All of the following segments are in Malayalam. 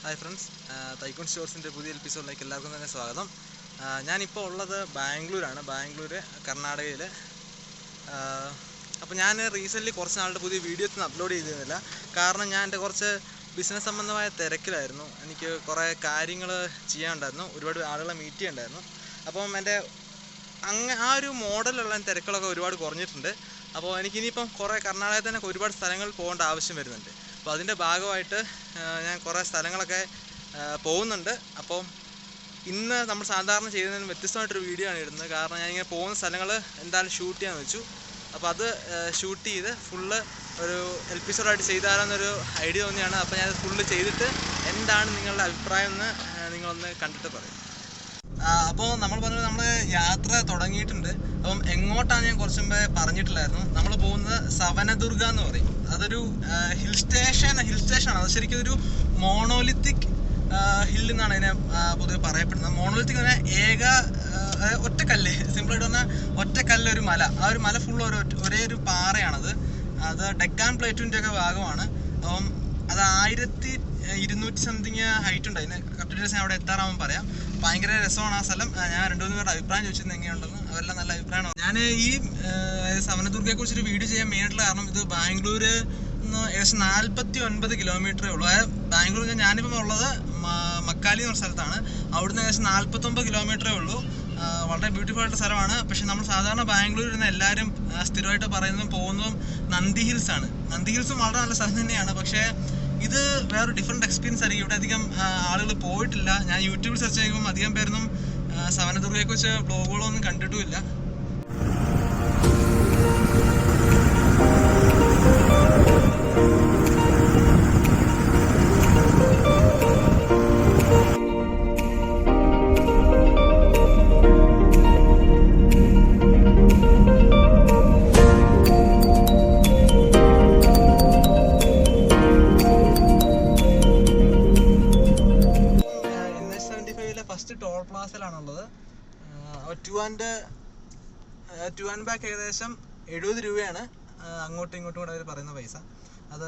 ഹായ് ഫ്രണ്ട്സ്, തൈക്കോൺ സ്റ്റോർസിൻ്റെ പുതിയ എപ്പിസോഡിലേക്ക് എല്ലാവർക്കും തന്നെ സ്വാഗതം. ഞാനിപ്പോൾ ഉള്ളത് ബാംഗ്ലൂരാണ്, കർണാടകയിൽ. അപ്പോൾ ഞാൻ റീസെൻ്റ്ലി കുറച്ച് നാളുടെ പുതിയ വീഡിയോസ് ഒന്നും അപ്ലോഡ് ചെയ്തിരുന്നില്ല. കാരണം ഞാൻ എൻ്റെ കുറച്ച് ബിസിനസ് സംബന്ധമായ തിരക്കിലായിരുന്നു. എനിക്ക് കുറേ കാര്യങ്ങൾ ചെയ്യാനുണ്ടായിരുന്നു, ഒരുപാട് ആളുകളെ മീറ്റ് ചെയ്യണ്ടായിരുന്നു. അപ്പം എൻ്റെ ആ ഒരു മോഡലുള്ള തിരക്കുകളൊക്കെ ഒരുപാട് കുറഞ്ഞിട്ടുണ്ട്. അപ്പോൾ എനിക്കിനിയിപ്പം കുറേ കർണാടകത്തിൽ തന്നെ ഒരുപാട് സ്ഥലങ്ങളിൽ പോകേണ്ട ആവശ്യം വരുന്നുണ്ട്. അപ്പോൾ അതിൻ്റെ ഭാഗമായിട്ട് ഞാൻ കുറേ സ്ഥലങ്ങളൊക്കെ പോകുന്നുണ്ട്. അപ്പോൾ ഇന്ന് നമ്മൾ സാധാരണ ചെയ്യുന്നതിന് വ്യത്യസ്തമായിട്ടൊരു വീഡിയോ ആണ് ഇടുന്നത്. കാരണം ഞാനിങ്ങനെ പോകുന്ന സ്ഥലങ്ങൾ എന്തായാലും ഷൂട്ട് ചെയ്യാമെന്ന് വെച്ചു. അപ്പോൾ അത് ഷൂട്ട് ചെയ്ത് ഫുള്ള് ഒരു എപ്പിസോഡായിട്ട് ചെയ്താലെന്നൊരു ഐഡിയ തോന്നിയാണ്. അപ്പോൾ ഞാനത് ഫുള്ള് ചെയ്തിട്ട് എന്താണ് നിങ്ങളുടെ അഭിപ്രായം എന്ന് നിങ്ങളൊന്ന് കണ്ടിട്ട് പറയും. അപ്പോൾ നമ്മൾ പറഞ്ഞത് നമ്മൾ യാത്ര തുടങ്ങിയിട്ടുണ്ട്. അപ്പം എങ്ങോട്ടാണ് ഞാൻ കുറച്ച് മുമ്പേ പറഞ്ഞിട്ടില്ലായിരുന്നു. നമ്മൾ പോകുന്നത് സവനദുർഗ എന്ന് പറയും. അതൊരു ഹിൽ സ്റ്റേഷനാണ്. അത് ശരിക്കും ഒരു മോണോലിത്തിക് ഹിൽ എന്നാണ് അതിനെ പൊതുവെ പറയപ്പെടുന്നത്. മോണോലിത്തിക് എന്ന് പറഞ്ഞാൽ ഒറ്റക്കല്ല്, സിമ്പിളായിട്ട് പറഞ്ഞാൽ ഒറ്റക്കല്ല്, ഒരു മല. ആ ഒരു മല ഫുള്ള് ഒരേ ഒരു പാറയാണത്. അത് ഡെക്കാൻ പ്ലേറ്റുവിൻ്റെ ഒക്കെ ഭാഗമാണ്. അപ്പം അത് 1200 സംതിങ് ഹൈറ്റ് ഉണ്ട്. അതിന് കറക്റ്റ് ഡീറ്റെയിൽസ് ഞാൻ അവിടെ എത്താറാകുമ്പോൾ പറയാം. ഭയങ്കര രസമാണ് ആ സ്ഥലം. ഞാൻ 2-3 പേരുടെ അഭിപ്രായം ചോദിച്ചിരുന്നത് എങ്ങനെയുണ്ടെന്ന്. അവരെല്ലാം നല്ല അഭിപ്രായമാണ്. ഞാൻ ഈ സവനദുർഗയെ കുറിച്ചൊരു വീഡിയോ ചെയ്യാൻ മെയിനായിട്ടുള്ള കാരണം ഇത് ബാംഗ്ലൂർ ഏകദേശം 49 കിലോമീറ്ററേ ഉള്ളൂ. ബാംഗ്ലൂർ ഞാനിപ്പം ഉള്ളത് മക്കാലി എന്ന് പറഞ്ഞ സ്ഥലത്താണ്. അവിടുന്ന് ഏകദേശം 49 കിലോമീറ്ററേ ഉള്ളൂ. വളരെ ബ്യൂട്ടിഫുൾ ആയിട്ടുള്ള സ്ഥലമാണ്. പക്ഷെ നമ്മൾ സാധാരണ ബാംഗ്ലൂരിൽ നിന്ന് എല്ലാവരും സ്ഥിരമായിട്ട് പറയുന്നതും പോകുന്നതും നന്ദി ഹിൽസ് ആണ്. നന്ദി ഹിൽസും വളരെ നല്ല സ്ഥലം തന്നെയാണ്. പക്ഷേ ഇത് വേറൊരു ഡിഫറെൻറ്റ് എക്സ്പീരിയൻസ് ആയിരിക്കും. ഇവിടെ അധികം ആളുകൾ പോയിട്ടില്ല. ഞാൻ യൂട്യൂബിൽ സെർച്ച് ചെയ്യുമ്പോൾ അധികം പേരൊന്നും സവനദുർഗയെക്കുറിച്ച് ബ്ലോഗുകളൊന്നും കണ്ടിട്ടുമില്ല. ഫസ്റ്റ് ടോൾ പ്ലാസയിലാണുള്ളത്. ടു ആൻഡ് ബാക്ക് ഏകദേശം 70 രൂപയാണ് അങ്ങോട്ടും ഇങ്ങോട്ടും കൂടെ അവർ പറയുന്ന പൈസ. അത്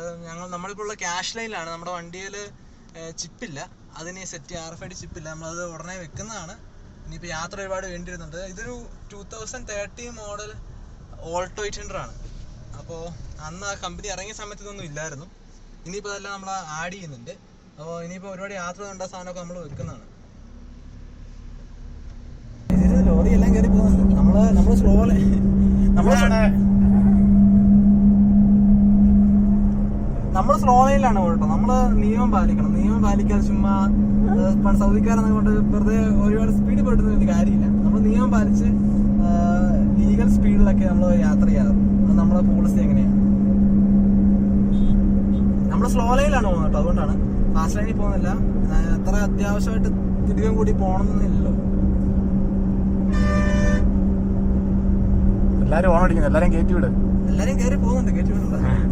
നമ്മളിപ്പോൾ ഉള്ള ക്യാഷ് ലൈനിലാണ്. നമ്മുടെ വണ്ടിയിൽ ചിപ്പില്ല, അതിന് സെറ്റ് RFID ചിപ്പില്ല. നമ്മളത് ഉടനെ വെക്കുന്നതാണ്. ഇനിയിപ്പോൾ യാത്ര ഒരുപാട് വേണ്ടി വരുന്നുണ്ട്. ഇതൊരു 2013 മോഡൽ ഓൾട്ടോ 800 ആണ്. അപ്പോൾ അന്ന് ആ കമ്പനി ഇറങ്ങിയ സമയത്ത് ഇതൊന്നും ഇല്ലായിരുന്നു. ഇനിയിപ്പോൾ അതെല്ലാം നമ്മൾ ആഡ് ചെയ്യുന്നുണ്ട്. അപ്പോൾ ഇനിയിപ്പോൾ ഒരുപാട് യാത്ര ചെയ്യേണ്ട സാധനമൊക്കെ നമ്മൾ വെക്കുന്നതാണ്. ലോറി എല്ലാം കയറി പോകുന്നുണ്ട്. നമ്മള് സ്ലോയിലാണ് കേട്ടോ. നമ്മള് നിയമം പാലിക്കണം. നിയമം പാലിക്കാതെ ചുമ്മാ സൗദിക്കാരെന്നെ കൊണ്ട് വെറുതെ ഒരുപാട് സ്പീഡ് പോയിട്ടൊന്നും കാര്യമില്ല. നമ്മൾ നിയമം പാലിച്ച് ലീഗൽ സ്പീഡിലൊക്കെ നമ്മൾ യാത്ര ചെയ്യാറ്. അത് നമ്മളെ പോളിസി എങ്ങനെയാണ്. നമ്മൾ സ്ലോ ലൈനിലാണ് പോകുന്നത് കേട്ടോ. അതുകൊണ്ടാണ് ഫാസ്റ്റ് ലൈനിൽ പോകുന്നില്ല. അത്ര അത്യാവശ്യമായിട്ട് തിരികം കൂടി പോകണമെന്നില്ലല്ലോ. എല്ലാരും ഓൺ അടിക്കുന്നു. എല്ലാരും കയറ്റി എല്ലാരും കയറി പോകുന്നുണ്ട്. കയറ്റി വിടുന്നുണ്ട്.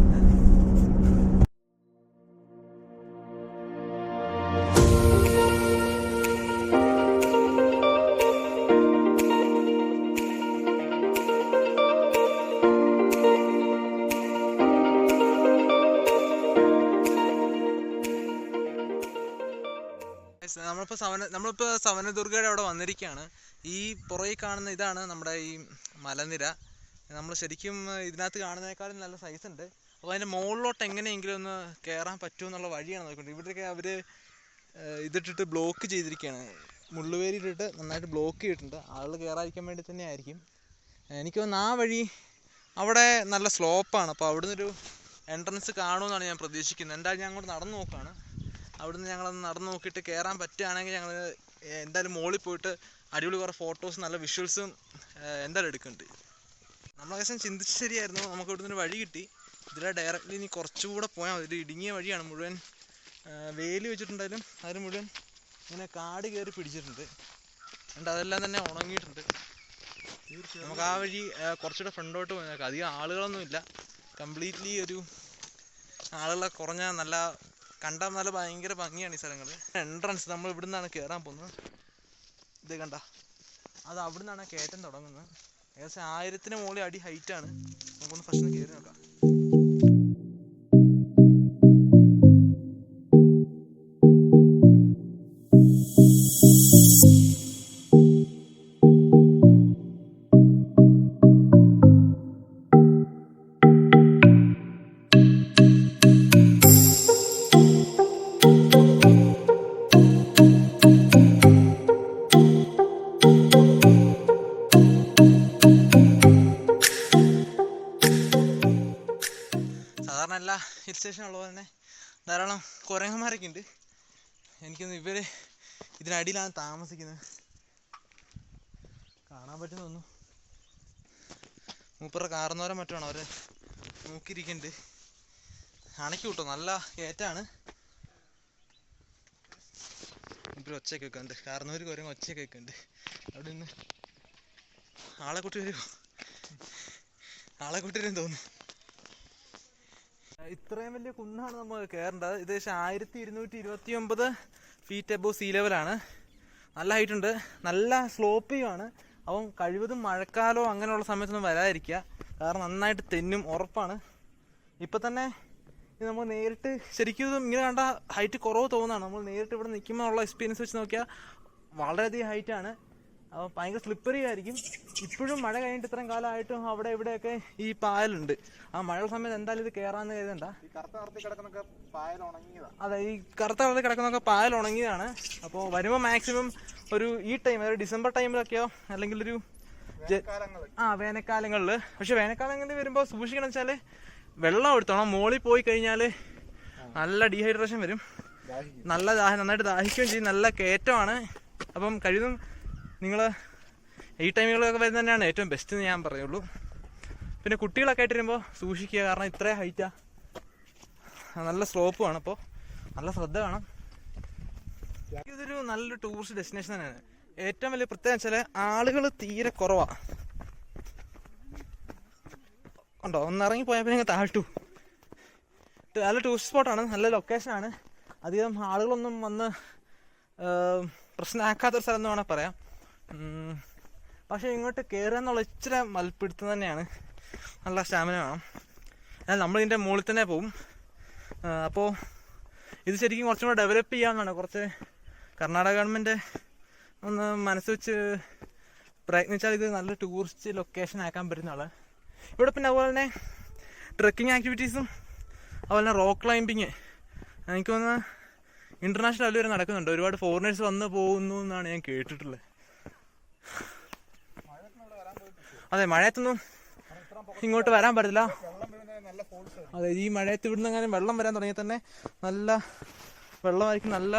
നമ്മളിപ്പോൾ സവനദുർഗയുടെ അവിടെ വന്നിരിക്കുകയാണ്. ഈ പുറകിൽ കാണുന്ന ഇതാണ് നമ്മുടെ ഈ മലനിര. നമ്മൾ ശരിക്കും ഇതിനകത്ത് കാണുന്നതിനേക്കാളും നല്ല സൈസ് ഉണ്ട്. അപ്പോൾ അതിൻ്റെ മുകളിലോട്ട് എങ്ങനെയെങ്കിലും ഒന്ന് കയറാൻ പറ്റുമെന്നുള്ള വഴിയാണ് നോക്കുന്നത്. ഇവിടെയൊക്കെ അവർ ഇതിട്ടിട്ട് ബ്ലോക്ക് ചെയ്തിരിക്കുകയാണ്. മുള്ളുവേലി ഇട്ടിട്ട് നന്നായിട്ട് ബ്ലോക്ക് ചെയ്തിട്ടുണ്ട്. ആളുകൾ കയറാതിരിക്കാൻ വേണ്ടി തന്നെ ആയിരിക്കും. എനിക്ക് തോന്നുന്നു ആ വഴി അവിടെ നല്ല സ്ലോപ്പാണ്. അപ്പോൾ അവിടുന്ന് ഒരു എൻട്രൻസ് കാണുമെന്നാണ് ഞാൻ പ്രതീക്ഷിക്കുന്നത്. എന്തായാലും ഞാൻ അങ്ങോട്ട് നടന്നു നോക്കുകയാണ്. അവിടുന്ന് ഞങ്ങളൊന്ന് നടന്നു നോക്കിയിട്ട് കയറാൻ പറ്റുകയാണെങ്കിൽ ഞങ്ങൾ എന്തായാലും മുകളിൽ പോയിട്ട് അടിപൊളി കുറേ ഫോട്ടോസും നല്ല വിഷ്വൽസും എന്തായാലും എടുക്കുന്നുണ്ട്. നമ്മൾ ഏകദേശം ചിന്തിച്ച് ശരിയായിരുന്നു. നമുക്ക് ഇവിടുന്ന് ഒരു വഴി കിട്ടി. ഇതിലെ ഡയറക്റ്റ്ലി ഇനി കുറച്ചുകൂടെ പോയാൽ മതി. ഒരു ഇടുങ്ങിയ വഴിയാണ്. മുഴുവൻ വേലി വെച്ചിട്ടുണ്ടായാലും അതിന് മുഴുവൻ ഇങ്ങനെ കാട് കയറി പിടിച്ചിട്ടുണ്ട്. എന്നിട്ട് അതെല്ലാം തന്നെ ഉണങ്ങിയിട്ടുണ്ട്. നമുക്ക് ആ വഴി കുറച്ചുകൂടെ ഫ്രണ്ടോട്ട് പോയി നോക്കാം. അധികം ആളുകളൊന്നുമില്ല. കംപ്ലീറ്റ്ലി ഒരു ആളുകളെ കുറഞ്ഞ നല്ല കണ്ടാൽ നല്ല ഭയങ്കര ഭംഗിയാണ് ഈ സ്ഥലങ്ങൾ. എൻട്രൻസ് നമ്മൾ ഇവിടെ നിന്നാണ് കയറാൻ പോകുന്നത്. ഇത് കണ്ട, അത് അവിടെ നിന്നാണ് കയറ്റം തുടങ്ങുന്നത്. ഏകദേശം 1000 മുകളിൽ അടി ഹൈറ്റാണ്. നമുക്കൊന്ന് ഫസ്റ്റ് കയറി നോക്കാം. സ്റ്റേഷൻ ഉള്ളത് തന്നെ ധാരാളം കുരങ്ങന്മാരൊക്കെ ഉണ്ട്. എനിക്കൊന്ന് ഇവർ ഇതിനടിയിലാണ് താമസിക്കുന്നത്. കാണാൻ പറ്റുന്ന തോന്നുന്നു. മൂപ്പറ കാർന്നോരം മറ്റാണ് അവരെ നോക്കിയിരിക്കുന്നുണ്ട്. അണയ്ക്ക് കിട്ടും, നല്ല കയറ്റാണ്. ഇവർ ഒച്ചയൊക്കെ വെക്കുന്നുണ്ട്, കാർന്നവർ കുരങ്ങ് ഒച്ചയൊക്കെ വെക്കുന്നുണ്ട്. അവിടെ നിന്ന് ആളെ കൂട്ടി വരുമോ? ആളെ കൂട്ടി വരും തോന്നുന്നു. ഇത്രയും വലിയ കുന്നാണ് നമ്മൾ കയറേണ്ടത്. ഏകദേശം 1229 ഫീറ്റ് എബോവ് സീ ലെവലാണ്. നല്ല ഹൈറ്റ് ഉണ്ട്, നല്ല സ്ലോപ്പിയുമാണ്. അപ്പം കഴിവതും മഴക്കാലമോ അങ്ങനെയുള്ള സമയത്തൊന്നും വരാതിരിക്കുക, കാരണം നന്നായിട്ട് തെന്നും, ഉറപ്പാണ്. ഇപ്പം തന്നെ ഇത് നമ്മൾ നേരിട്ട് ശരിക്കും ഇങ്ങനെ കണ്ട ഹൈറ്റ് കുറവ് തോന്നുന്നതാണ്. നമ്മൾ നേരിട്ട് ഇവിടെ നിൽക്കുമ്പോൾ ഉള്ള എക്സ്പീരിയൻസ് വെച്ച് നോക്കിയാൽ വളരെയധികം ഹൈറ്റാണ്. അപ്പോൾ ഭയങ്കര സ്ലിപ്പറി ആയിരിക്കും. ഇപ്പോഴും മഴ കഴിഞ്ഞിട്ട് ഇത്രയും കാലമായിട്ടും അവിടെ ഇവിടെയൊക്കെ ഈ പായലുണ്ട്. ആ മഴയുള്ള സമയത്ത് എന്തായാലും ഇത് കയറാന്ന് കരുതണ്ട. അതെ, ഈ കറുത്ത കളറിൽ കിടക്കുന്നൊക്കെ പായൽ ഉണങ്ങിയതാണ്. അപ്പോൾ വരുമ്പോൾ മാക്സിമം ഒരു ഈ ടൈം, അതായത് ഡിസംബർ ടൈമിലൊക്കെയോ അല്ലെങ്കിൽ ഒരു വേനൽക്കാലങ്ങളിൽ. പക്ഷെ വേനൽക്കാലങ്ങളിൽ വരുമ്പോൾ സൂക്ഷിക്കണം വെച്ചാൽ വെള്ളം എടുത്തോണം. മോളിൽ പോയി കഴിഞ്ഞാൽ നല്ല ഡീഹൈഡ്രേഷൻ വരും, നല്ല നന്നായിട്ട് ദാഹിക്കുകയും ചെയ്യും. നല്ല കയറ്റമാണ്. അപ്പം കഴിവതും നിങ്ങൾ ഈ ടൈമുകളൊക്കെ വരുന്നത് തന്നെയാണ് ഏറ്റവും ബെസ്റ്റ് എന്ന് ഞാൻ പറയുള്ളൂ. പിന്നെ കുട്ടികളൊക്കെ ആയിട്ട് വരുമ്പോൾ സൂക്ഷിക്കുക, കാരണം ഇത്രയും ഹൈറ്റാണ്, നല്ല സ്ലോപ്പുമാണ്. അപ്പോൾ നല്ല ശ്രദ്ധ വേണം. ഇതൊരു നല്ലൊരു ടൂറിസ്റ്റ് ഡെസ്റ്റിനേഷൻ തന്നെയാണ്. ഏറ്റവും വലിയ പ്രത്യേകത വെച്ചാൽ ആളുകൾ തീരെ കുറവാണ്. ഉണ്ടോ, ഒന്നിറങ്ങി പോയപ്പോൾ നിങ്ങൾ താഴ്ത്തു. നല്ല ടൂറിസ്റ്റ് സ്പോട്ടാണ്, നല്ല ലൊക്കേഷനാണ്. അധികം ആളുകളൊന്നും വന്ന് പ്രശ്നമാക്കാത്തൊരു സ്ഥലം എന്ന് വേണമെങ്കിൽ പറയാം. പക്ഷേ ഇങ്ങോട്ട് കയറുക എന്നുള്ള ഇച്ചിരി മൽപ്പിടുത്തം തന്നെയാണ്. നല്ല സ്റ്റാമിന വേണം. എന്നാൽ നമ്മളിതിൻ്റെ മുകളിൽ തന്നെ പോവും. അപ്പോൾ ഇത് ശരിക്കും കുറച്ചും കൂടെ ഡെവലപ്പ് ചെയ്യാമെന്നാണ് കുറച്ച് കർണാടക ഗവൺമെൻറ് ഒന്ന് മനസ്സ് വെച്ച് പ്രയത്നിച്ചാൽ ഇത് നല്ല ടൂറിസ്റ്റ് ലൊക്കേഷൻ ആക്കാൻ പറ്റുന്നതാണ്. ഇവിടെ പിന്നെ അതുപോലെ തന്നെ ട്രെക്കിംഗ് ആക്ടിവിറ്റീസും അതുപോലെ തന്നെ റോക്ക് ക്ലൈമ്പിങ് എനിക്ക് തോന്നുന്നു ഇൻ്റർനാഷണൽ ലെവൽ വരെ നടക്കുന്നുണ്ട്. ഒരുപാട് ഫോറിനേഴ്സ് വന്ന് പോകുന്നു എന്നാണ് ഞാൻ കേട്ടിട്ടുള്ളത്. അതെ, മഴയത്തൊന്നും ഇങ്ങോട്ട് വരാൻ പറ്റില്ല. അതെ, ഈ മഴയത്ത് ഇവിടുന്ന് അങ്ങനെ വെള്ളം വരാൻ തുടങ്ങിയാൽ തന്നെ നല്ല വെള്ളമായിരിക്കും, നല്ല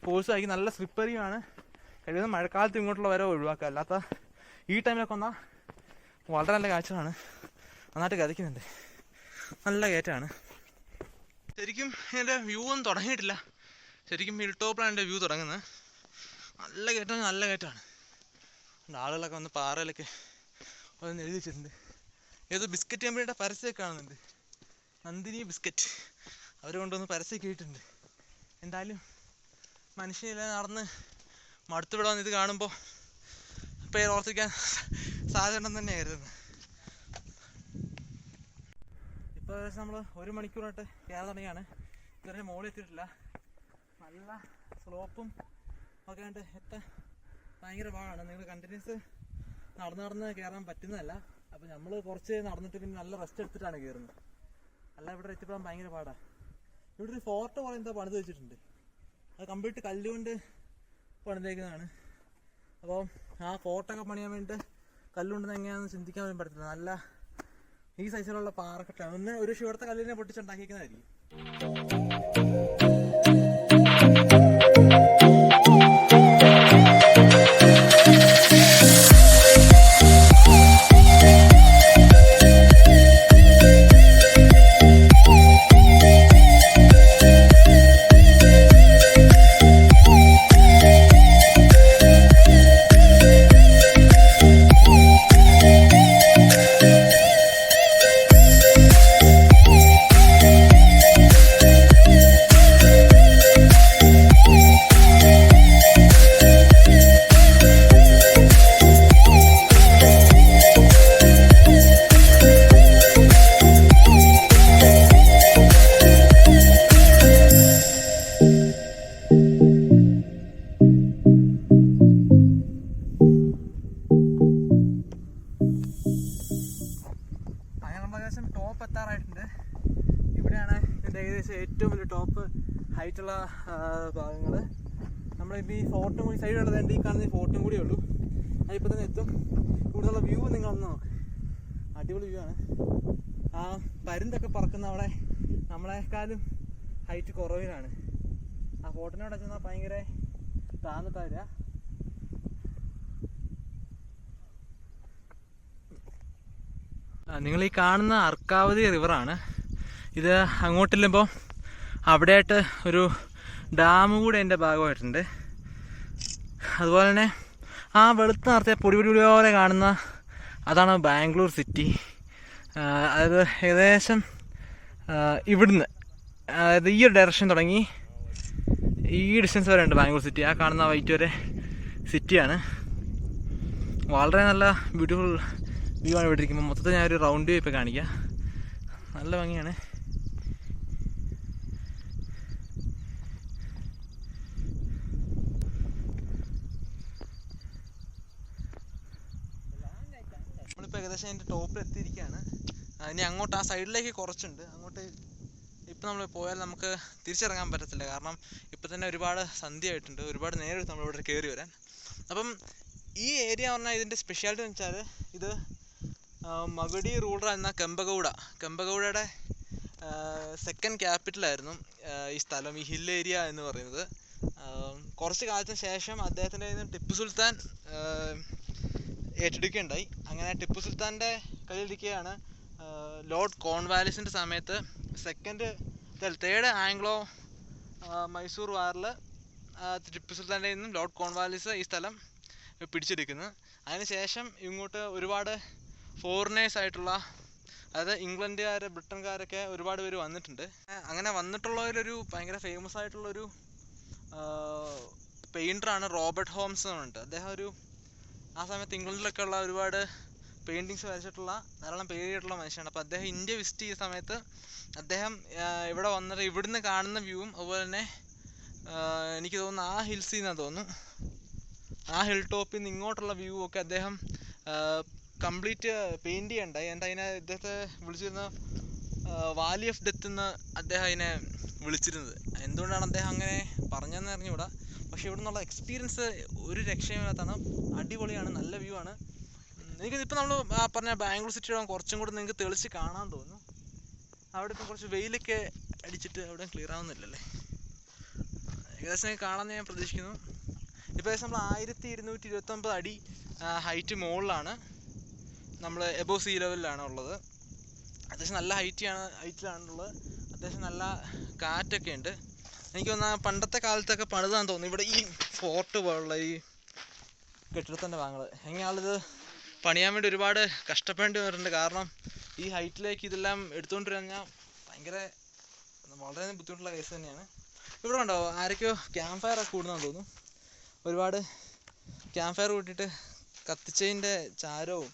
ഫോഴ്സായിരിക്കും, നല്ല സ്ലിപ്പറിയുമാണ്. കഴിയുന്നത് മഴക്കാലത്ത് ഇങ്ങോട്ടുള്ള വരെ ഒഴിവാക്കുക. അല്ലാത്ത ഈ ടൈമിലൊക്കെ വന്നാൽ വളരെ നല്ല കാഴ്ചകളാണ്. നന്നായിട്ട് കഥയ്ക്കുന്നുണ്ട്, നല്ല കയറ്റമാണ്. ശരിക്കും എൻ്റെ വ്യൂ ഒന്നും തുടങ്ങിയിട്ടില്ല. ശരിക്കും ഹിൽ ടോപ്പിലാണ് എൻ്റെ വ്യൂ തുടങ്ങുന്നത്. നല്ല കയറ്റം, നല്ല കയറ്റമാണ്. ആളുകളൊക്കെ വന്ന് പാറയിലൊക്കെ അതൊന്ന് എഴുതി വെച്ചിട്ടുണ്ട്. ഏതോ ബിസ്ക്കറ്റ് കമ്പനിയുടെ പരസ്യമൊക്കെ കാണുന്നുണ്ട്, നന്ദിനി ബിസ്ക്കറ്റ്. അവർ കൊണ്ടുവന്ന് പരസ്യമൊക്കെ ഇട്ടിട്ടുണ്ട്. എന്തായാലും മനുഷ്യനില്ല നടന്ന് മടുത്തു വിടാൻ ഇത് കാണുമ്പോൾ പേര് ഓർത്തിക്കാൻ സാധ്യത തന്നെയായിരുന്നു. ഇപ്പോൾ ഏകദേശം നമ്മൾ 1 മണിക്കൂറായിട്ട് കയറാൻ തുടങ്ങിയാണ്. ഇതുവരെ മുകളിൽ എത്തിയിട്ടില്ല. നല്ല സ്ലോപ്പും ഒക്കെ ആയിട്ട് എത്താൻ ഭയങ്കര പാടാണ്. നിങ്ങൾ കണ്ടിന്യൂസ് നടന്ന് കയറാൻ പറ്റുന്നതല്ല. അപ്പോൾ നമ്മൾ കുറച്ച് നടന്നിട്ട് പിന്നെ നല്ല റെസ്റ്റ് എടുത്തിട്ടാണ് കയറുന്നത്. അല്ല ഇവിടെ എത്തിപ്പെടാൻ ഭയങ്കര പാടാണ്. ഇവിടെ ഒരു ഫോർട്ട് പോലെ എന്താ പണിത് വെച്ചിട്ടുണ്ട്. അത് കംപ്ലീറ്റ് കല്ലുകൊണ്ട് പണിതേക്കുന്നതാണ്. അപ്പോൾ ആ ഫോർട്ടൊക്കെ പണിയാൻ വേണ്ടിയിട്ട് കല്ലുകൊണ്ടെന്ന് എങ്ങനെയാണെന്ന് ചിന്തിക്കാൻ വേണ്ടി പറ്റത്തില്ല. നല്ല ഈ സൈസിലുള്ള പാറക്കെട്ടാണ്. ഒന്ന് ഒരു ഇവിടുത്തെ കല്ലിനെ പൊട്ടിച്ചുണ്ടാക്കിയിരിക്കുന്നതായിരിക്കും. ടോപ്പ് എത്താറായിട്ടുണ്ട്. ഇവിടെയാണ് ഇതിൻ്റെ ഏകദേശം ഏറ്റവും വലിയ ടോപ്പ് ഹൈറ്റുള്ള ഭാഗങ്ങൾ. നമ്മളിപ്പോൾ ഈ ഫോർട്ടും കൂടി സൈഡിലുള്ളത് ഈ കാണുന്ന ഈ ഫോർട്ടും കൂടിയേ ഉള്ളൂ. അതിപ്പോൾ തന്നെ എത്തും. ഇവിടുന്നുള്ള വ്യൂ നിങ്ങളൊന്ന് നോക്ക്, അടിപൊളി വ്യൂ ആണ്. ആ പരുന്തൊക്കെ പറക്കുന്ന അവിടെ നമ്മളെക്കാളും ഹൈറ്റ് കുറവിലാണ്. ആ ഫോട്ടോനോടെ ചെന്നാൽ ഭയങ്കര താന്നിട്ടാ വരിക. നിങ്ങൾ ഈ കാണുന്ന അർക്കാവതി റിവറാണ്. ഇത് അങ്ങോട്ടില്ലുമ്പോൾ അവിടെയായിട്ട് ഒരു ഡാം കൂടെ എൻ്റെ ഭാഗമായിട്ടുണ്ട്. അതുപോലെ തന്നെ ആ വെളുത്ത് നിറച്ച പൊടി പോലെ കാണുന്ന അതാണ് ബാംഗ്ലൂർ സിറ്റി. അതായത് ഏകദേശം ഇവിടുന്ന്, അതായത് ഈ ഒരു ഡയറക്ഷൻ തുടങ്ങി ഈ ഡിസ്റ്റൻസ് വരെ ഉണ്ട് ബാംഗ്ലൂർ സിറ്റി. ആ കാണുന്ന വൈറ്റ് വരെ സിറ്റിയാണ്. വളരെ നല്ല ബ്യൂട്ടിഫുൾ വ്യൂ ആണ് ഇവിടെ ഇരിക്കുമ്പോൾ. മൊത്തത്തിൽ ഞാനൊരു റൗണ്ട് വ്യൂ ഇപ്പോൾ കാണിക്കാം. നല്ല ഭംഗിയാണ്. നമ്മളിപ്പോൾ ഏകദേശം അതിൻ്റെ ടോപ്പിൽ എത്തിയിരിക്കുകയാണ്. ഇനി അങ്ങോട്ട് ആ സൈഡിലേക്ക് കുറച്ചുണ്ട്. അങ്ങോട്ട് ഇപ്പം നമ്മൾ പോയാൽ നമുക്ക് തിരിച്ചിറങ്ങാൻ പറ്റത്തില്ല. കാരണം ഇപ്പം തന്നെ ഒരുപാട് സന്ധ്യ ആയിട്ടുണ്ട്. ഒരുപാട് നേരം എടുത്ത് നമ്മളിവിടെ കയറി വരാൻ. അപ്പം ഈ ഏരിയ പറഞ്ഞാൽ ഇതിൻ്റെ സ്പെഷ്യാലിറ്റി എന്ന് വെച്ചാൽ ഇത് മഗധി റൂളർ എന്ന കെമ്പഗൗഡയുടെ സെക്കൻഡ് ക്യാപിറ്റലായിരുന്നു ഈ സ്ഥലം, ഈ ഹിൽ ഏരിയ എന്ന് പറയുന്നത്. കുറച്ച് കാലത്തിന് ശേഷം അദ്ദേഹത്തിൻ്റെ കയ്യിൽ നിന്ന് ടിപ്പു സുൽത്താൻ ഏറ്റെടുക്കുകയുണ്ടായി. അങ്ങനെ ടിപ്പു സുൽത്താൻ്റെ കയ്യിലിരിക്കുകയാണ് ലോർഡ് കോൺവാലിസിൻ്റെ സമയത്ത് തേർഡ് ആംഗ്ലോ മൈസൂർ വാറിൽ ടിപ്പു സുൽത്താൻ്റെ നിന്നും ലോർഡ് കോൺവാലിസ് ഈ സ്ഥലം പിടിച്ചെടുക്കുന്നത്. അതിനുശേഷം ഇങ്ങോട്ട് ഒരുപാട് ഫോറിനേഴ്സ് ആയിട്ടുള്ള, അതായത് ഇംഗ്ലണ്ടുകാർ, ബ്രിട്ടൻകാരൊക്കെ ഒരുപാട് പേര് വന്നിട്ടുണ്ട്. അങ്ങനെ വന്നിട്ടുള്ളവരൊരു ഭയങ്കര ഫേമസ് ആയിട്ടുള്ളൊരു പെയിൻറ്ററാണ് റോബർട്ട് ഹോംസ് എന്ന് പറഞ്ഞിട്ട്. അദ്ദേഹം ആ സമയത്ത് ഇംഗ്ലണ്ടിലൊക്കെ ഉള്ള ഒരുപാട് പെയിൻറ്റിങ്സ് വരച്ചിട്ടുള്ള ധാരാളം പേരിട്ടുള്ള മനുഷ്യനാണ്. അപ്പോൾ അദ്ദേഹം ഇന്ത്യ വിസിറ്റ് ചെയ്ത സമയത്ത് അദ്ദേഹം ഇവിടെ വന്നിട്ട് ഇവിടുന്ന് കാണുന്ന വ്യൂവും അതുപോലെ തന്നെ എനിക്ക് തോന്നുന്നു ആ ഹിൽസിൽ നിന്നാണ് തോന്നുന്നു, ആ ഹിൽ ടോപ്പിൽ നിന്ന് ഇങ്ങോട്ടുള്ള വ്യൂ ഒക്കെ അദ്ദേഹം കംപ്ലീറ്റ് പെയിൻറ് ചെയ്യണ്ടായി. അതിനെ ഇദ്ദേഹത്തെ വിളിച്ചിരുന്ന വാലി ഓഫ് ഡെത്ത് എന്ന് അദ്ദേഹം അതിനെ വിളിച്ചിരുന്നത്. എന്തുകൊണ്ടാണ് അദ്ദേഹം അങ്ങനെ പറഞ്ഞതെന്ന് അറിഞ്ഞുകൂടാ. പക്ഷേ ഇവിടെ നിന്നുള്ള എക്സ്പീരിയൻസ് ഒരു രക്ഷയില്ലാത്തതാണ്. അടിപൊളിയാണ്, നല്ല വ്യൂ ആണ്. എനിക്കിപ്പോൾ നമ്മൾ പറഞ്ഞ ബാംഗ്ലൂർ സിറ്റിയുടെ കുറച്ചും കൂടെ നിങ്ങൾക്ക് തെളിച്ച് കാണാൻ തോന്നുന്നു. അവിടെ ഇപ്പം കുറച്ച് വെയിലൊക്കെ അടിച്ചിട്ട് അവിടെ ക്ലിയർ ആവുന്നില്ലല്ലേ. ഏകദേശം കാണാമെന്ന് ഞാൻ പ്രതീക്ഷിക്കുന്നു. ഇപ്പോൾ ഏകദേശം നമ്മൾ 1229 അടി ഹൈറ്റ് മുകളിലാണ്, നമ്മൾ എബോവ് സീ ലെവലിലാണ് ഉള്ളത്. അത്യാവശ്യം നല്ല ഹൈറ്റിലാണുള്ളത്. അത്യാവശ്യം നല്ല കാറ്റൊക്കെ ഉണ്ട്. എനിക്ക് തോന്നുന്നു പണ്ടത്തെ കാലത്തൊക്കെ പണിതാന്ന് തോന്നുന്നു ഇവിടെ ഈ ഫോർട്ട് പോലുള്ള ഈ കെട്ടിടത്തിൻ്റെ ഭാഗങ്ങൾ. എങ്ങനെയാളിത് പണിയാൻ വേണ്ടി ഒരുപാട് കഷ്ടപ്പെടേണ്ടി വരുന്നുണ്ട്. കാരണം ഈ ഹൈറ്റിലേക്ക് ഇതെല്ലാം എടുത്തുകൊണ്ട് കഴിഞ്ഞാൽ വളരെ ബുദ്ധിമുട്ടുള്ള കേസ് തന്നെയാണ്. ഇവിടെ കണ്ടോ ആരൊക്കെയോ ക്യാമ്പ് ഫയർ ഒക്കെ കൂടുന്നതെന്ന് തോന്നുന്നു. ഒരുപാട് ക്യാമ്പ് ഫയർ കൂട്ടിയിട്ട് കത്തിച്ചതിൻ്റെ ചാരവും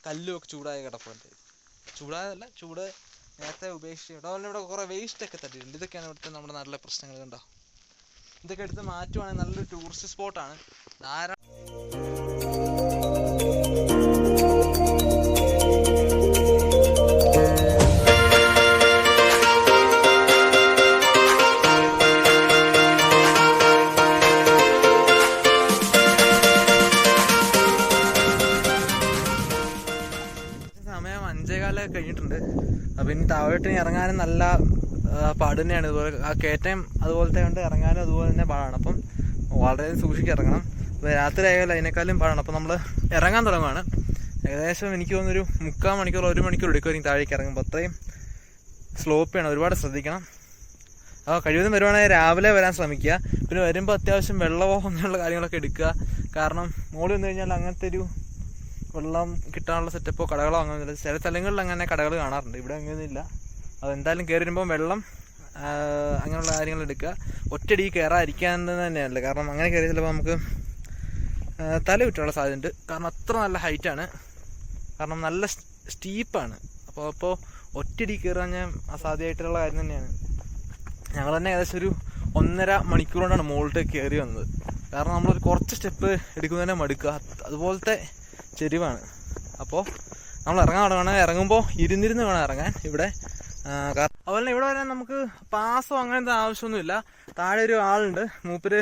കല്ലും ഒക്കെ ചൂടായി കിടപ്പുണ്ട്. ചൂടായതല്ല, ചൂട് നേരത്തെ ഉപേക്ഷിച്ചു. അതുപോലെ ഇവിടെ കുറേ വേസ്റ്റൊക്കെ തട്ടിയിട്ടുണ്ട്. ഇതൊക്കെയാണ് ഇവിടുത്തെ നമ്മുടെ നാട്ടിലെ പ്രശ്നങ്ങൾ. കണ്ടോ, ഇതൊക്കെ എടുത്ത് മാറ്റുവാണെങ്കിൽ നല്ലൊരു ടൂറിസ്റ്റ് സ്പോട്ടാണ്. ധാരാളം സമയം 5:15 കഴിഞ്ഞിട്ടുണ്ട്. അപ്പം ഇനി താഴോട്ട് ഇറങ്ങാനും നല്ല പാട് തന്നെയാണ്. ഇതുപോലെ ആ കയറ്റം അതുപോലത്തെ കൊണ്ട് ഇറങ്ങാനും അതുപോലെ തന്നെ പാടാണ്. അപ്പം വളരെ സൂക്ഷിച്ച് ഇറങ്ങണം. അപ്പോൾ രാത്രി ആയാലും അതിനേക്കാളും പാടാണ്. അപ്പോൾ നമ്മൾ ഇറങ്ങാൻ തുടങ്ങുകയാണ്. ഏകദേശം എനിക്ക് തോന്നുന്നൊരു 3/4 മണിക്കൂർ 1 മണിക്കൂർ എടുക്കുമായിരിക്കും താഴേക്ക് ഇറങ്ങുമ്പോൾ. അത്രയും സ്ലോപ്പിയാണ്, ഒരുപാട് ശ്രദ്ധിക്കണം. അപ്പോൾ കഴിവതും വരുവാണെങ്കിൽ രാവിലെ വരാൻ ശ്രമിക്കുക. പിന്നെ വരുമ്പോൾ അത്യാവശ്യം വെള്ളമോ അങ്ങനെയുള്ള കാര്യങ്ങളൊക്കെ എടുക്കുക. കാരണം മുകളിൽ വന്നു കഴിഞ്ഞാൽ അങ്ങനത്തെ ഒരു വെള്ളം കിട്ടാനുള്ള സെറ്റപ്പോ കടകളോ അങ്ങനെയൊന്നുമില്ല. ചില സ്ഥലങ്ങളിൽ അങ്ങനെ കടകൾ കാണാറുണ്ട്, ഇവിടെ അങ്ങനെയൊന്നുമില്ല. അതെന്തായാലും കയറി വരുമ്പോൾ വെള്ളം അങ്ങനെയുള്ള കാര്യങ്ങൾ എടുക്കുക. ഒറ്റയടി കയറാതിരിക്കാൻ തന്നെയല്ല, കാരണം അങ്ങനെ കയറി ചിലപ്പോൾ നമുക്ക് തല വിട്ടുള്ള സാധ്യതയുണ്ട്. കാരണം അത്ര നല്ല ഹൈറ്റാണ്, കാരണം നല്ല സ്റ്റീപ്പാണ്. അപ്പോൾ ഒറ്റയടി കയറാൻ ഞാൻ അസാധ്യമായിട്ടുള്ള കാര്യം തന്നെയാണ്. ഞങ്ങൾ തന്നെ ഏകദേശം ഒരു 1.5 മണിക്കൂർ കൊണ്ടാണ് മുകളിലേക്ക് കയറി വന്നത്. കാരണം നമ്മളൊരു കുറച്ച് സ്റ്റെപ്പ് എടുക്കുന്നതിനെ മടുക്കുക, അതുപോലത്തെ ചെരിവാണ്. അപ്പോൾ നമ്മൾ ഇറങ്ങാൻ തുടങ്ങണം. ഇറങ്ങുമ്പോൾ ഇരുന്നിരുന്ന് വേണം ഇറങ്ങാൻ ഇവിടെ. അതുപോലെ ഇവിടെ വരാൻ നമുക്ക് പാസോ അങ്ങനത്തെ ആവശ്യമൊന്നുമില്ല. താഴെ ഒരു ആളുണ്ട്, മൂപ്പര്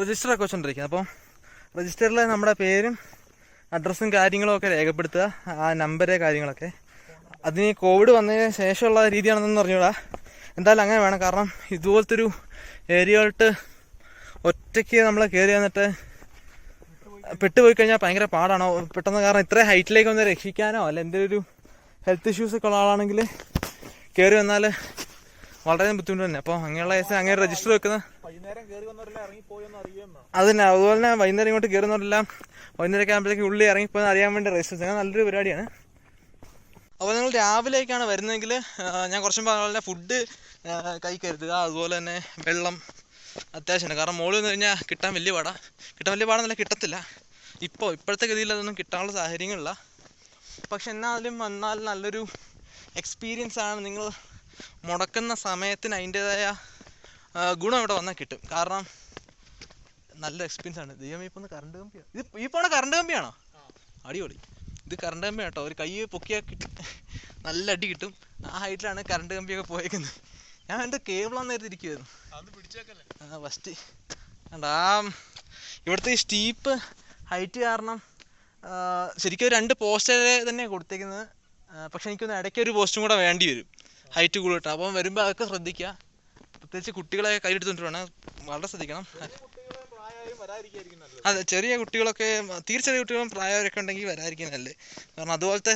രജിസ്റ്ററൊക്കെ വെച്ചോണ്ടിരിക്കുന്നത്. അപ്പം രജിസ്റ്ററിൽ നമ്മുടെ പേരും അഡ്രസ്സും കാര്യങ്ങളും ഒക്കെ രേഖപ്പെടുത്തുക, ആ നമ്പര് കാര്യങ്ങളൊക്കെ. അതിന് കോവിഡ് വന്നതിന് ശേഷമുള്ള രീതിയാണെന്നൊന്നും അറിഞ്ഞൂടാ. എന്തായാലും അങ്ങനെ വേണം. കാരണം ഇതുപോലത്തെ ഒരു ഏരിയകളിട്ട് ഒറ്റയ്ക്ക് നമ്മൾ കയറി വന്നിട്ട് പെട്ടുപോയി കഴിഞ്ഞാൽ ഭയങ്കര പാടാണോ പെട്ടെന്ന്. കാരണം ഇത്രയും ഹൈറ്റിലേക്ക് ഒന്ന് രക്ഷിക്കാനോ അല്ല എന്തെങ്കിലും ഒരു ഹെൽത്ത് ഇഷ്യൂസൊക്കെ ഉള്ള ആളാണെങ്കിൽ കയറി വന്നാൽ വളരെ ബുദ്ധിമുട്ട് തന്നെ. അപ്പോൾ അങ്ങനെയുള്ള കേസ് അങ്ങനെ രജിസ്റ്റർ വെക്കുന്ന അതന്നെ. അതുപോലെ തന്നെ വൈകുന്നേരം ഇങ്ങോട്ട് കയറുന്നവരെല്ലാം വൈകുന്നേരം ആകുമ്പോഴത്തേക്ക് ഉള്ളിൽ ഇറങ്ങിപ്പോയെന്ന് അറിയാൻ വേണ്ടി രജിസ്റ്റർ ചെയ്യുന്നത് നല്ലൊരു പരിപാടിയാണ്. അപ്പോൾ നിങ്ങൾ രാവിലേക്കാണ് വരുന്നതെങ്കിൽ ഞാൻ കുറച്ചും പറഞ്ഞ ഫുഡ് കൈ കരുതുക. അതുപോലെ തന്നെ വെള്ളം അത്യാവശ്യമാണ്. കാരണം മുകളിൽ നിന്ന് കഴിഞ്ഞാൽ കിട്ടാൻ വലിയ പാടാന്നല്ല, കിട്ടത്തില്ല. ഇപ്പോഴത്തെ ഗതിയിൽ അതൊന്നും കിട്ടാനുള്ള സാഹചര്യങ്ങളില്ല. പക്ഷെ എന്നാലും വന്നാൽ നല്ലൊരു എക്സ്പീരിയൻസ് ആണ്. നിങ്ങൾ മുടക്കുന്ന സമയത്തിന് അതിൻ്റേതായ ഗുണം ഇവിടെ വന്നാൽ കിട്ടും. കാരണം നല്ല എക്സ്പീരിയൻസ് ആണ്. ദൈവം ഇപ്പോൾ ഒന്ന് കറണ്ട് കമ്പിയാണ് ഇത്. ഈ പോണ കറണ്ട് കമ്പിയാണോ? അടിപൊളി. ഇത് കറണ്ട് കമ്പിയാണ് കേട്ടോ. ഒരു കൈ പൊക്കിയാൽ കിട്ടും, നല്ല അടി കിട്ടും. ആ ഹൈറ്റിലാണ് കറണ്ട് കമ്പിയൊക്കെ പോയേക്കുന്നത്. ഞാൻ എൻ്റെ കേബിളാന്ന് നേരത്തിരിക്കുമായിരുന്നു. ഫസ്റ്റ് കണ്ടാ ഇവിടുത്തെ ഈ സ്റ്റീപ്പ് ഹൈറ്റ് കാരണം ശരിക്കും 2 പോസ്റ്റ് തന്നെ കൊടുത്തേക്കുന്നത്. പക്ഷെ എനിക്കൊന്ന് ഇടയ്ക്ക് ഒരു പോസ്റ്റും കൂടെ വേണ്ടി വരും, ഹൈറ്റ് കൂടുതലിട്ട്. അപ്പം വരുമ്പോൾ അതൊക്കെ ശ്രദ്ധിക്കുക. പ്രത്യേകിച്ച് കുട്ടികളെ കയ്യിലെടുത്തുകൊണ്ട് വേണം, വളരെ ശ്രദ്ധിക്കണം. അതെ, ചെറിയ കുട്ടികളൊക്കെ, തീരെ ചെറിയ കുട്ടികളും പ്രായവരൊക്കെ ഉണ്ടെങ്കിൽ വരാതിരിക്കുന്നതല്ലേ. കാരണം അതുപോലത്തെ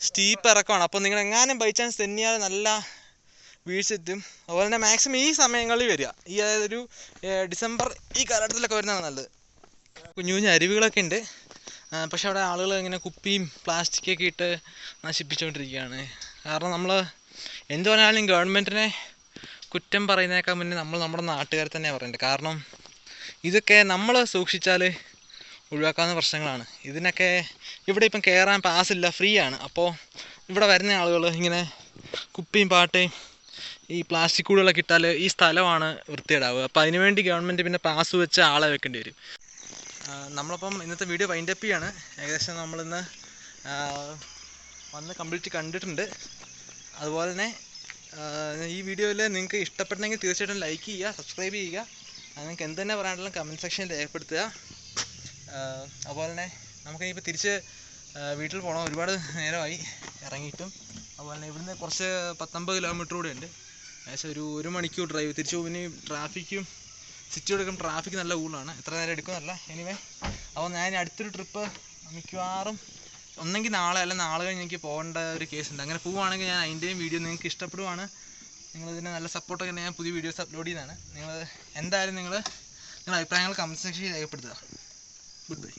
സ്റ്റീപ്പ് ഇറക്കമാണ്. അപ്പോൾ നിങ്ങൾ എങ്ങാനും ബൈ ചാൻസ് തെന്നിയാൽ നല്ല വീഴ്ചെത്തും. അതുപോലെ തന്നെ മാക്സിമം ഈ സമയങ്ങളിൽ വരിക. ഈ അതായത് ഒരു ഡിസംബർ ഈ കാലഘട്ടത്തിലൊക്കെ വരുന്നതാണ് നല്ലത്. കുഞ്ഞു കുഞ്ഞു അരുവികളൊക്കെ ഉണ്ട്. പക്ഷെ അവിടെ ആളുകൾ ഇങ്ങനെ കുപ്പിയും പ്ലാസ്റ്റിക്കൊക്കെ ഇട്ട് നശിപ്പിച്ചുകൊണ്ടിരിക്കുകയാണ്. കാരണം നമ്മൾ എന്ത് പറഞ്ഞാലും ഗവൺമെൻറ്റിനെ കുറ്റം പറയുന്നതിനേക്കാൾ മുന്നേ നമ്മൾ നമ്മുടെ നാട്ടുകാരെ തന്നെ പറയേണ്ടത്. കാരണം ഇതൊക്കെ നമ്മൾ സൂക്ഷിച്ചാൽ ഒഴിവാക്കാവുന്ന പ്രശ്നങ്ങളാണ്. ഇതിനൊക്കെ ഇവിടെ ഇപ്പം കയറാൻ പാസ്സില്ല, ഫ്രീ ആണ്. അപ്പോൾ ഇവിടെ വരുന്ന ആളുകൾ ഇങ്ങനെ കുപ്പിയും പാട്ടയും ഈ പ്ലാസ്റ്റിക് കൂടുകളൊക്കെ ഇട്ടാൽ ഈ സ്ഥലമാണ് വൃത്തികേടാവുക. അപ്പോൾ അതിനുവേണ്ടി ഗവൺമെൻറ് പിന്നെ പാസ് വെച്ച് ആളെ വെക്കേണ്ടി വരും. നമ്മളപ്പം ഇന്നത്തെ വീഡിയോ വൈൻഡപ്പ് ചെയ്യാണ്. ഏകദേശം നമ്മളിന്ന് വന്ന് കംപ്ലീറ്റ് കണ്ടിട്ടുണ്ട്. അതുപോലെ തന്നെ ഈ വീഡിയോയിൽ നിങ്ങൾക്ക് ഇഷ്ടപ്പെട്ടെങ്കിൽ തീർച്ചയായിട്ടും ലൈക്ക് ചെയ്യുക, സബ്സ്ക്രൈബ് ചെയ്യുക. നിങ്ങൾക്ക് എന്ത് തന്നെ പറയാനുള്ള കമൻറ്റ് സെക്ഷനിൽ രേഖപ്പെടുത്തുക. അതുപോലെ തന്നെ നമുക്കിപ്പോൾ തിരിച്ച് വീട്ടിൽ പോകണം. ഒരുപാട് നേരമായി ഇറങ്ങിയിട്ടും. അതുപോലെ തന്നെ ഇവിടുന്ന് കുറച്ച് 19 കിലോമീറ്റർ കൂടെ ഉണ്ട്. ഏകദേശം ഒരു 1 മണിക്കൂർ ഡ്രൈവ്. തിരിച്ചു പോകുന്ന ട്രാഫിക്കും സിറ്റി എടുക്കും. ട്രാഫിക് നല്ല കൂടുതലാണ്. എത്ര നേരം എടുക്കുമെന്നല്ല. എനിവേ, അപ്പോൾ ഞാൻ അടുത്തൊരു ട്രിപ്പ് മിക്കവാറും ഒന്നെങ്കിൽ നാളെ അല്ല നാളെ കഴിഞ്ഞ് എനിക്ക് പോകേണ്ട ഒരു കേസുണ്ട്. അങ്ങനെ പോവുകയാണെങ്കിൽ ഞാൻ അതിൻ്റെയും വീഡിയോ നിങ്ങൾക്ക് ഇഷ്ടപ്പെടുവാണ്, നിങ്ങളിതിന് നല്ല സപ്പോർട്ടൊക്കെ ഞാൻ പുതിയ വീഡിയോസ് അപ്ലോഡ് ചെയ്യുന്നതാണ്. നിങ്ങൾ എന്തായാലും നിങ്ങളുടെ അഭിപ്രായങ്ങൾ കമൻറ്റ് സെക്ഷനിൽ രേഖപ്പെടുത്തുക. Good bye.